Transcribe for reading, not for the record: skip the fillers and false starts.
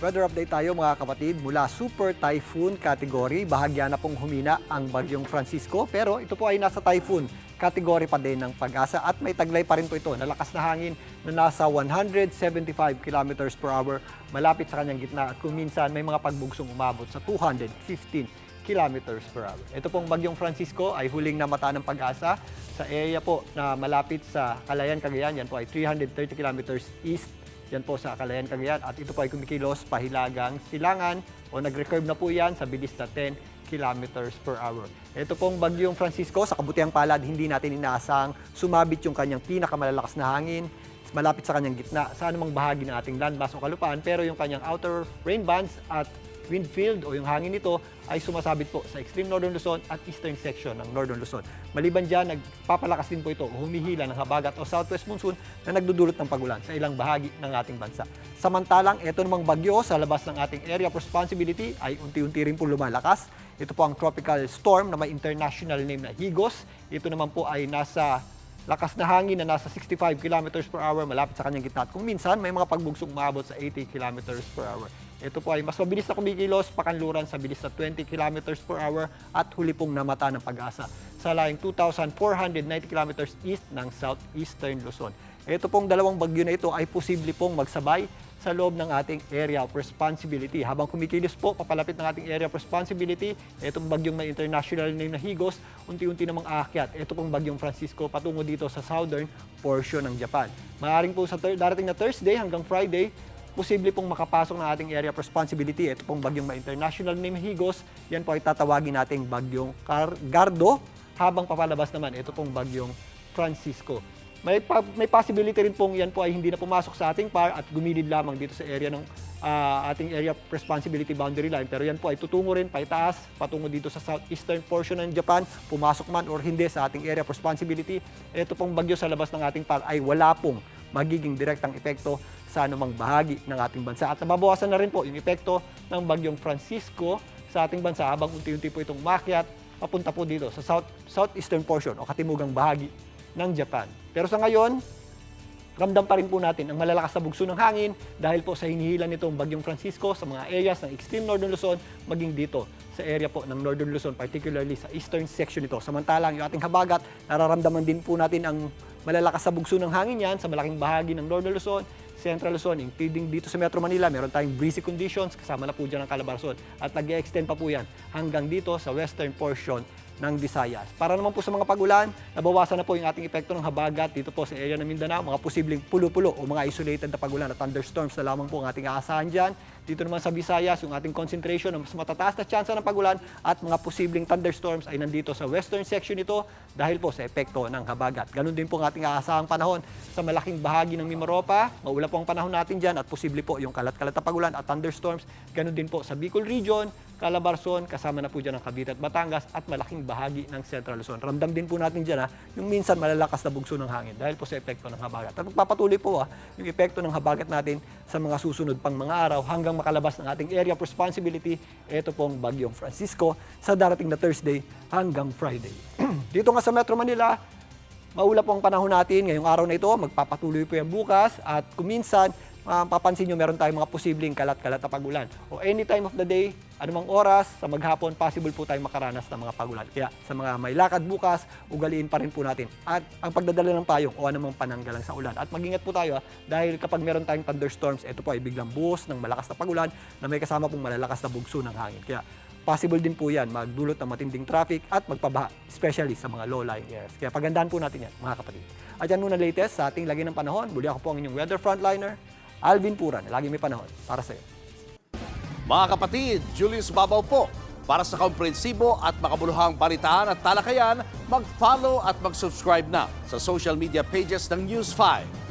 Weather update tayo mga kapatid mula Super Typhoon category. Bahagya na pong humina ang bagyong Francisco pero ito po ay nasa typhoon category pa din ng Pag-asa at may taglay pa rin po ito. Nalakas na hangin na nasa 175 kilometers per hour malapit sa kanyang gitna at kung minsan may mga pagbugsong umabot sa 215 kilometers per hour. Ito pong bagyong Francisco ay huling namata ng Pag-asa sa area po na malapit sa Calayan, Cagayan. Yan po ay 330 kilometers east. Yan po sa Calayan, Cagayan. At ito po ay kumikilos pahilagang Silangan o nag-recurve na po yan sa bilis na 10 kilometers per hour. Ito pong bagyong Francisco, sa kabutiang palad, hindi natin inaasang sumabit yung kanyang pinakamalalakas na hangin malapit sa kanyang gitna sa anumang bahagi ng ating landmass o kalupaan. Pero yung kanyang outer rain bands at wind field o yung hangin nito ay sumasabit po sa extreme northern Luzon at eastern section ng northern Luzon. Maliban dyan, nagpapalakas din po ito o humihila ng habagat o southwest monsoon na nagdudulot ng pagulan sa ilang bahagi ng ating bansa. Samantalang, ito namang bagyo sa labas ng ating area of responsibility ay unti-unti rin po lumalakas. Ito po ang tropical storm na may international name na Higos. Ito naman po ay nasa lakas na hangin na nasa 65 kilometers per hour malapit sa kanyang gitna. At kung minsan, may mga pagbugsong umabot sa 80 kilometers per hour. Ito po ay mas mabilis na kumikilos, pakanluran sa bilis na 20 kilometers per hour at huli pong namata ng Pag-asa sa layong 2,490 kilometers east ng southeastern Luzon. Ito pong dalawang bagyo na ito ay posible pong magsabay sa loob ng ating area of responsibility. Habang kumikilos po, papalapit ng ating area of responsibility, itong bagyong may international name na Higos, unti-unti namang aakyat. Ito pong bagyong Francisco patungo dito sa southern portion ng Japan. Maaaring po sa darating na Thursday hanggang Friday, posible pong makapasok ng ating area of responsibility. Ito pong bagyong may international name Higos, yan po ay tatawagin nating bagyong Gardo. Habang papalabas naman, ito pong bagyong Francisco. May possibility rin pong yan po ay hindi na pumasok sa ating PAR at gumilid lamang dito sa area ng ating area of responsibility boundary line. Pero yan po ay tutungo rin paitaas, patungo dito sa southeastern portion ng Japan, pumasok man or hindi sa ating area of responsibility. Ito pong bagyo sa labas ng ating PAR ay wala pong magiging direktang epekto sa anumang bahagi ng ating bansa. At nababawasan na rin po yung epekto ng bagyong Francisco sa ating bansa habang unti-unti po itong umakyat papunta po dito sa southeastern portion o katimugang bahagi ng Japan. Pero sa ngayon, ramdam pa rin po natin ang malalakas na bugso ng hangin dahil po sa hinihilan nitong bagyong Francisco sa mga areas ng extreme northern Luzon maging dito sa area po ng northern Luzon, particularly sa eastern section nito. Samantalang yung ating habagat, nararamdaman din po natin ang malalakas na bugso ng hangin yan sa malaking bahagi ng northern Luzon, Central Luzon, including dito sa Metro Manila, meron tayong breezy conditions, kasama na po dyan ang Calabarzon. At nag-extend pa po yan hanggang dito sa western portion ng Visayas. Para naman po sa mga pagulan, nabawasan na po yung ating epekto ng habagat dito po sa area ng Mindanao, mga posibleng pulo-pulo o mga isolated na pagulan at thunderstorms na lamang po ang ating aasahan dyan. Dito naman sa Visayas, yung ating concentration ng mas matataas na tsansa ng pagulan at mga posibleng thunderstorms ay nandito sa western section nito dahil po sa epekto ng habagat. Ganun din po ang ating aasahang panahon sa malaking bahagi ng Mimaropa. Maula po ang panahon natin dyan at posible po yung kalat-kalat na pagulan at thunderstorms. Ganun din po sa Bicol Region, Calabarzon, kasama na po dyan ang Cavite at Batangas at malaking bahagi ng Central Luzon. Ramdam din po natin dyan yung minsan malalakas na bugso ng hangin dahil po sa epekto ng habagat. At magpapatuloy po yung epekto ng habagat natin sa mga susunod pang mga araw hanggang makalabas ng ating area of responsibility. Ito pong bagyong Francisco sa darating na Thursday hanggang Friday. Dito nga sa Metro Manila, maula po ang panahon natin ngayong araw na ito. Magpapatuloy po yan bukas at kuminsan, papansin nyo meron tayong mga posibleng kalat-kalat na pagulan. O any time of the day, anumang oras, sa maghapon, possible po tayong makaranas ng mga pagulan. Kaya sa mga may lakad bukas, ugaliin pa rin po natin. At ang pagdadala ng payong o anumang pananggalang sa ulan. At mag-ingat po tayo dahil kapag meron tayong thunderstorms, ito po ay biglang buhos ng malakas na pagulan na may kasama pong malalakas na bugso ng hangin. Kaya possible din po yan magdulot ng matinding traffic at magpabaha, especially sa mga low-lying areas. Kaya pagandaan po natin yan, mga kapatid. At yan muna latest sa ating lagi ng panahon. Muli ako po ang inyong weather frontliner, Alvin Puran, lagi may panahon para sa iyo. Mga kapatid, Julius Babaw po. Para sa komprehensibo at makabuluhang balitaan at talakayan, mag-follow at mag-subscribe na sa social media pages ng News 5.